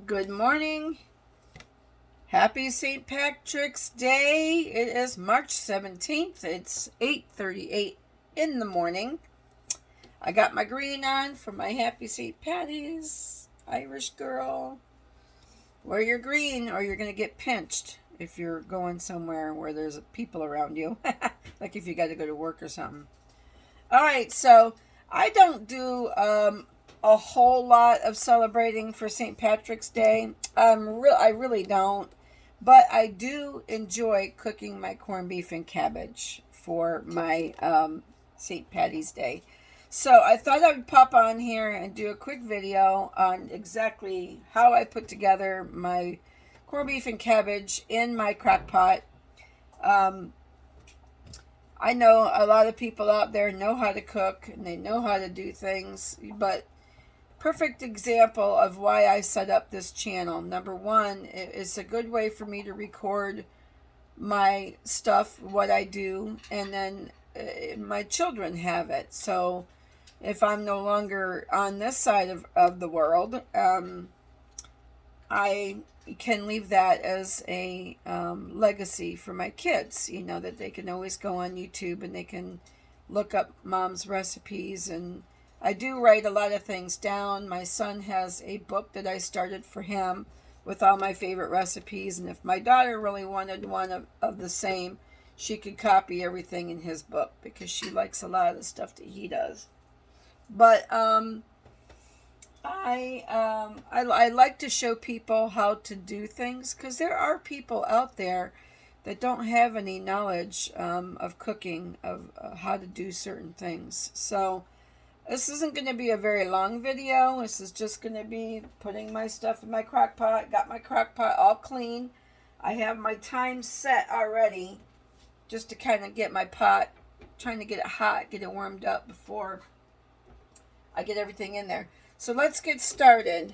Good morning. Happy St. Patrick's Day. It is March 17th. It's 8:38 in the morning. I got my green on for my Happy St. Patty's. Irish girl. Wear your green or you're going to get pinched if you're going somewhere where there's people around you. Like if you got to go to work or something. All right, so I don't do a whole lot of celebrating for St. Patrick's Day. I really don't, but I do enjoy cooking my corned beef and cabbage for my St. Patty's Day. So I thought I would pop on here and do a quick video on exactly how I put together my corned beef and cabbage in my crock pot. Um, I know a lot of people out there know how to cook and they know how to do things, but perfect example of why I set up this channel. Number one, it's a good way for me to record my stuff, what I do, and then my children have it. So if I'm no longer on this side of the world, I can leave that as a legacy for my kids, that they can always go on YouTube and they can look up mom's recipes. And I do write a lot of things down. My son has a book that I started for him with all my favorite recipes. And if my daughter really wanted one of the same, she could copy everything in his book because she likes a lot of the stuff that he does. But I like to show people how to do things because there are people out there that don't have any knowledge of cooking, of how to do certain things. So this isn't going to be a very long video. This is just going to be putting my stuff in my crock pot. Got my crock pot all clean. I have my time set already just to kind of get my pot, trying to get it hot, get it warmed up before I get everything in there. So let's get started.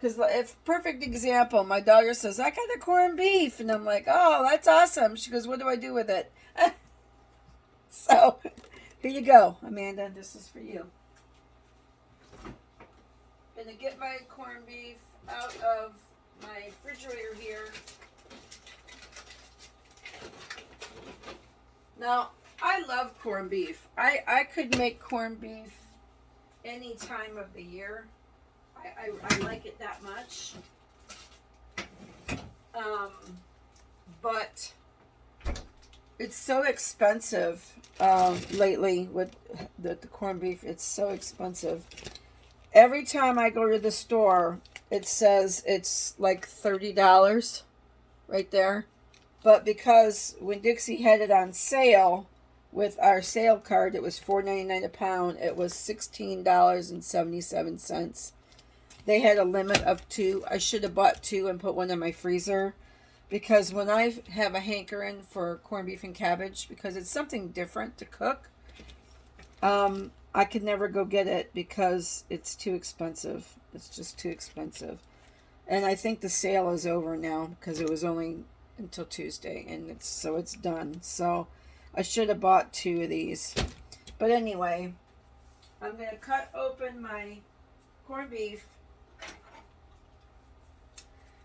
Because if perfect example, my daughter says, I got a corned beef. And I'm like, oh, that's awesome. She goes, what do I do with it? So here you go, Amanda. This is for you. Gonna get my corned beef out of my refrigerator here. Now, I love corned beef. I could make corned beef any time of the year. I like it that much. But it's so expensive lately with the corned beef. It's so expensive. Every time I go to the store, it says it's like $30 right there. But because when Dixie had it on sale with our sale card, it was $4.99 a pound. It was $16.77. They had a limit of 2. I should have bought 2 and put one in my freezer. Because when I have a hankering for corned beef and cabbage, because it's something different to cook, I could never go get it because it's too expensive. It's just too expensive. And I think the sale is over now because it was only until Tuesday, and it's done. So I should have bought 2 of these. But anyway, I'm going to cut open my corned beef.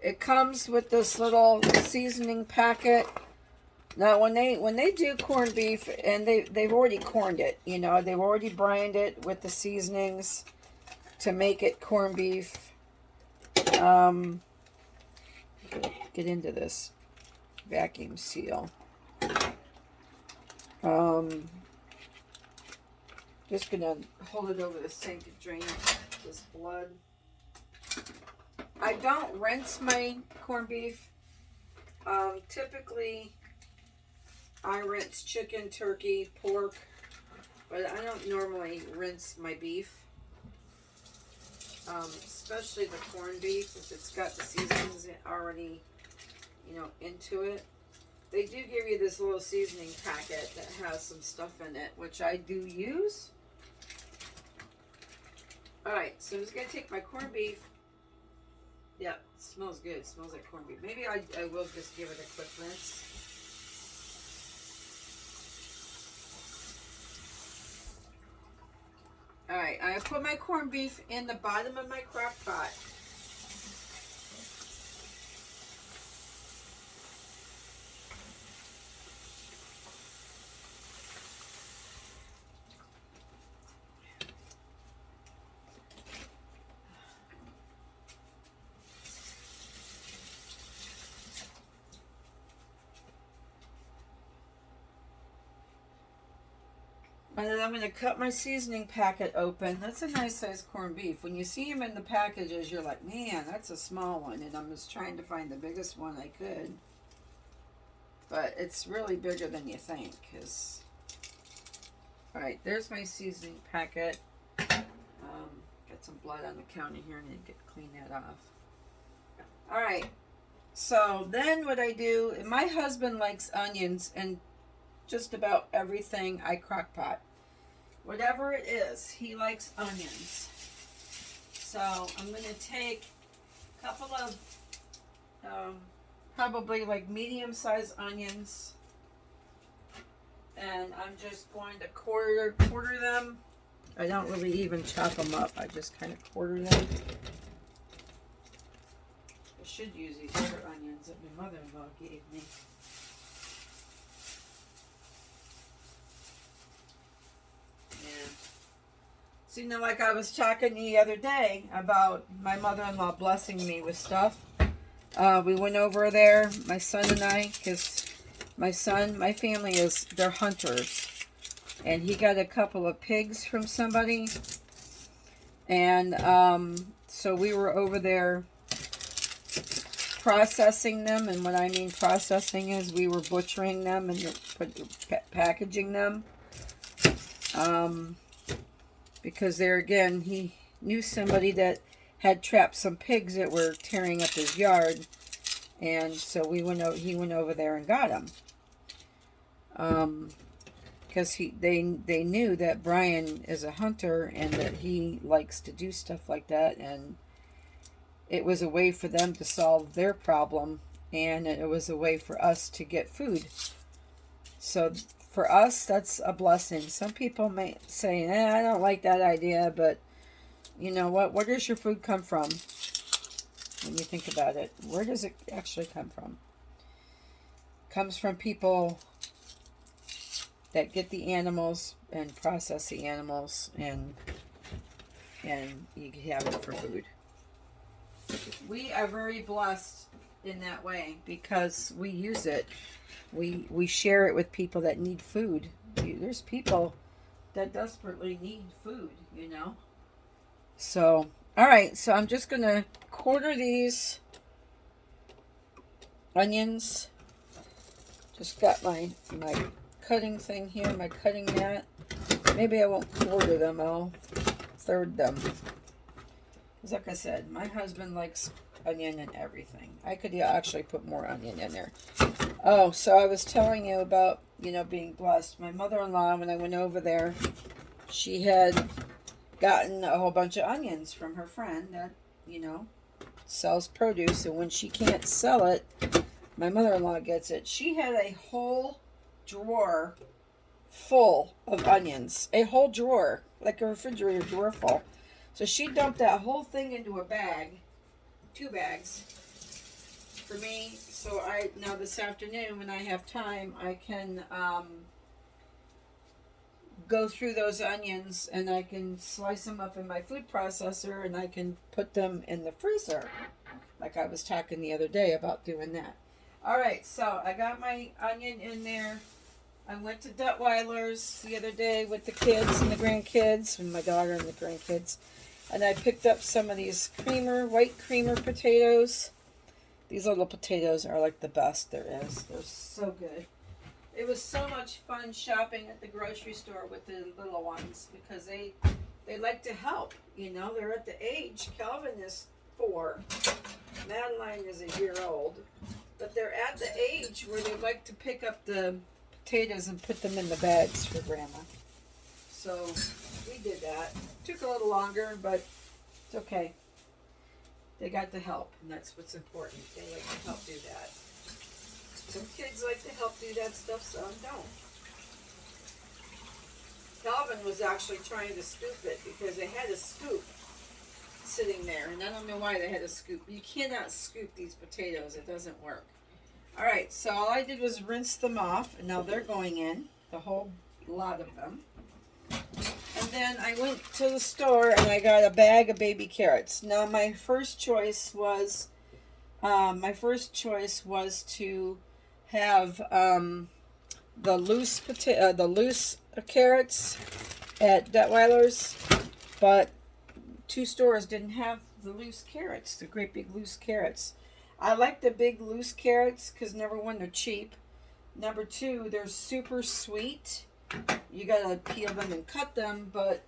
It comes with this little seasoning packet. Now, when they do corned beef, and they've already corned it, they've already brined it with the seasonings to make it corned beef. Get into this vacuum seal. Just gonna hold it over the sink to drain this blood. I don't rinse my corned beef. Typically, I rinse chicken, turkey, pork, but I don't normally rinse my beef. Especially the corned beef, if it's got the seasonings already, into it. They do give you this little seasoning packet that has some stuff in it, which I do use. Alright, so I'm just going to take my corned beef. Yeah, it smells good. It smells like corned beef. Maybe I will just give it a quick rinse. Alright, I put my corned beef in the bottom of my crock pot. And then I'm going to cut my seasoning packet open. That's a nice sized corned beef. When you see them in the packages, you're like, man, that's a small one. And I'm just trying to find the biggest one I could. But it's really bigger than you think. Alright, there's my seasoning packet. Got some blood on the counter here. I need to clean that off. Alright, so then what I do, my husband likes onions and just about everything I crock pot. Whatever it is, he likes onions. So I'm going to take a couple of probably like medium-sized onions, and I'm just going to quarter them. I don't really even chop them up. I just kind of quarter them. I should use these other onions that my mother-in-law gave me. So, like I was talking the other day about my mother-in-law blessing me with stuff. We went over there, my son and I, because my family they're hunters. And he got a couple of pigs from somebody. And so we were over there processing them. And what I mean processing is we were butchering them and packaging them. Because there again, he knew somebody that had trapped some pigs that were tearing up his yard, and so he went over there and got them. Because they knew that Brian is a hunter and that he likes to do stuff like that, and it was a way for them to solve their problem, and it was a way for us to get food. So for us, that's a blessing. Some people may say, I don't like that idea, but you know what? Where does your food come from? When you think about it, where does it actually come from? It comes from people that get the animals and process the animals, and you have it for food. We are very blessed in that way because we use it. We share it with people that need food. There's people that desperately need food, you know. So, all right. So I'm just going to quarter these onions. Just got my cutting thing here, my cutting mat. Maybe I won't quarter them. I'll third them. Because like I said, my husband likes onion and everything. I could actually put more onion in there. Oh, so I was telling you about, being blessed. My mother-in-law, when I went over there, she had gotten a whole bunch of onions from her friend that, sells produce. And when she can't sell it, my mother-in-law gets it. She had a whole drawer full of onions. A whole drawer, like a refrigerator drawer full. So she dumped that whole thing into a bag, 2 bags, for me. So now this afternoon, when I have time, I can go through those onions and I can slice them up in my food processor and I can put them in the freezer. Like I was talking the other day about doing that. All right, so I got my onion in there. I went to Duttweiler's the other day with the kids and the grandkids, and my daughter and the grandkids. And I picked up some of these white creamer potatoes. These little potatoes are like the best there is. They're so good. It was so much fun shopping at the grocery store with the little ones because they like to help. They're at the age. Calvin is 4. Madeline is a year old. But they're at the age where they like to pick up the potatoes and put them in the bags for Grandma. So we did that. Took a little longer, but it's okay. They got to help, and that's what's important. They like to help do that. Some kids like to help do that stuff, some don't. Calvin was actually trying to scoop it because they had a scoop sitting there, and I don't know why they had a scoop. You cannot scoop these potatoes. It doesn't work. All right, so all I did was rinse them off, and now they're going in, the whole lot of them. And then I went to the store and I got a bag of baby carrots. Now my first choice was to have the loose of carrots at Detweiler's, but 2 stores didn't have the loose carrots, the great big loose carrots. I like the big loose carrots because number one, they're cheap. Number two, they're super sweet. You gotta peel them and cut them, but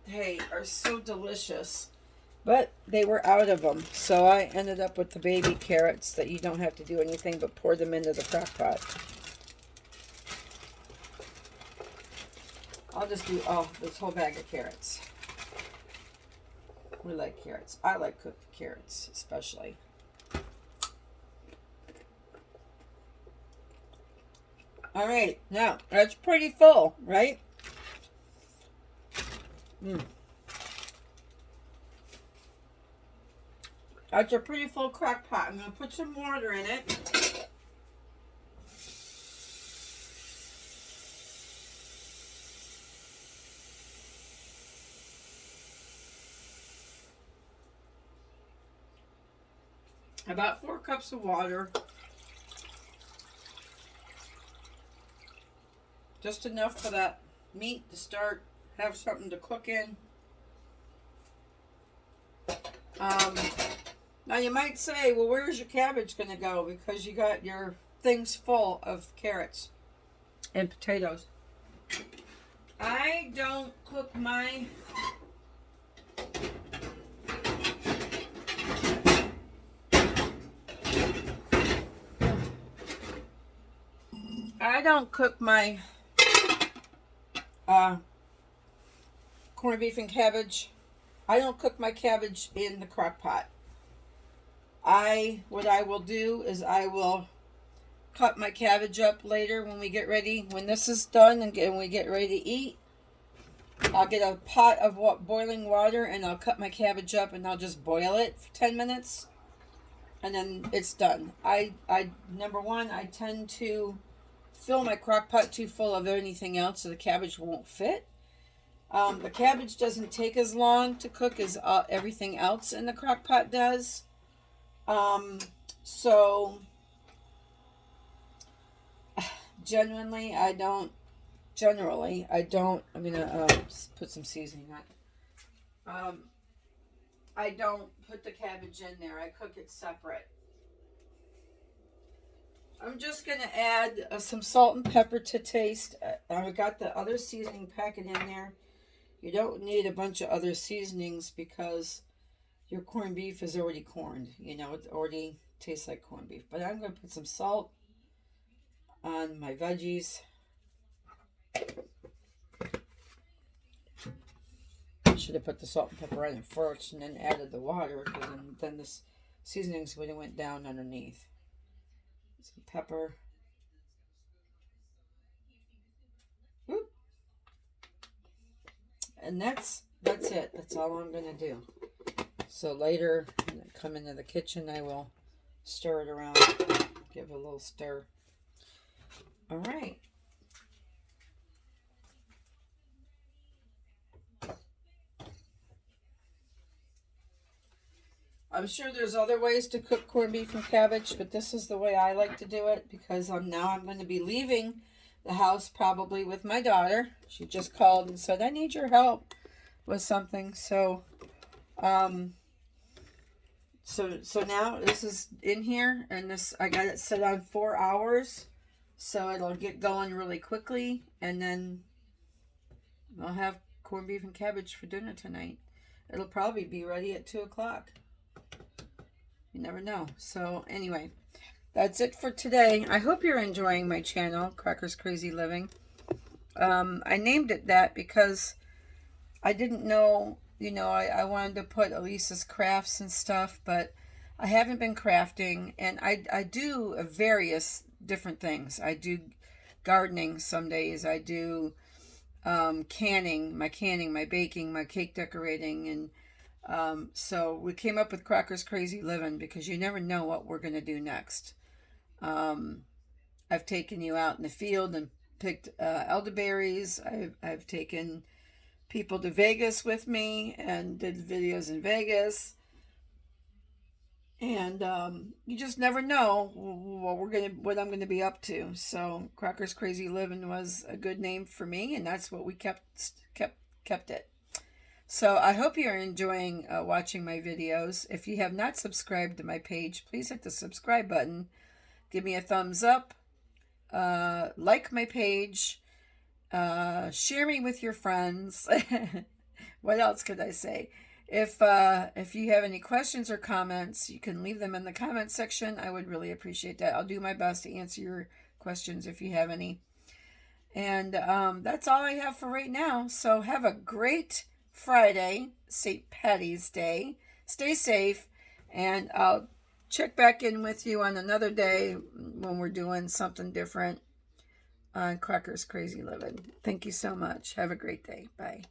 hey, are so delicious. But they were out of them, so I ended up with the baby carrots that you don't have to do anything but pour them into the crock pot. I'll just do this whole bag of carrots. We like carrots. I like cooked carrots, especially. All right, now that's pretty full, right? That's a pretty full crock pot. I'm going to put some water in it. About 4 cups of water. Just enough for that meat to start, have something to cook in. Now you might say, well, where's your cabbage going to go? Because you got your things full of carrots and potatoes. I don't cook my corned beef and cabbage. I don't cook my cabbage in the crock pot. What I will do is I will cut my cabbage up later when we get ready. When this is done and we get ready to eat, I'll get a pot of boiling water and I'll cut my cabbage up and I'll just boil it for 10 minutes. And then it's done. Number one, I tend to fill my crock pot too full of anything else so the cabbage won't fit. The cabbage doesn't take as long to cook as everything else in the crock pot does. So generally I don't, I'm gonna put some seasoning on. I don't put the cabbage in there. I cook it separate. I'm just gonna add some salt and pepper to taste. I've got the other seasoning packet in there. You don't need a bunch of other seasonings because your corned beef is already corned. You know, it already tastes like corned beef. But I'm going to put some salt on my veggies. I should have put the salt and pepper on it first and then added the water, because then the seasonings would have went down underneath. Some pepper. Whoop. And that's it. That's all I'm going to do. So later, when I come into the kitchen, I will stir it around, give it a little stir. All right. I'm sure there's other ways to cook corned beef and cabbage, but this is the way I like to do it because I'm going to be leaving the house probably with my daughter. She just called and said, I need your help with something. So now this is in here, and I got it set on 4 hours, so it'll get going really quickly, and then I'll have corned beef and cabbage for dinner tonight. It'll probably be ready at 2 o'clock. You never know. So anyway, that's it for today. I hope you're enjoying my channel, Cracker's Crazy Living. I named it that because I didn't know, I wanted to put Elisa's crafts and stuff, but I haven't been crafting, and I do various different things. I do gardening some days. I do canning, my baking, my cake decorating, and so we came up with Cracker's Crazy Living because you never know what we're going to do next. I've taken you out in the field and picked elderberries. I've taken people to Vegas with me and did videos in Vegas. And you just never know what I'm gonna be up to. So Crocker's Crazy Living was a good name for me, and that's what we kept it. So I hope you're enjoying watching my videos. If you have not subscribed to my page, please hit the subscribe button. Give me a thumbs up. Like my page. Share me with your friends. What else could I say? If you have any questions or comments, you can leave them in the comment section. I would really appreciate that. I'll do my best to answer your questions if you have any. And that's all I have for right now. So have a great Friday, St. Patty's Day. Stay safe, and I'll check back in with you on another day when we're doing something different on Crocker's Crazy Living. Thank you so much. Have a great day. Bye.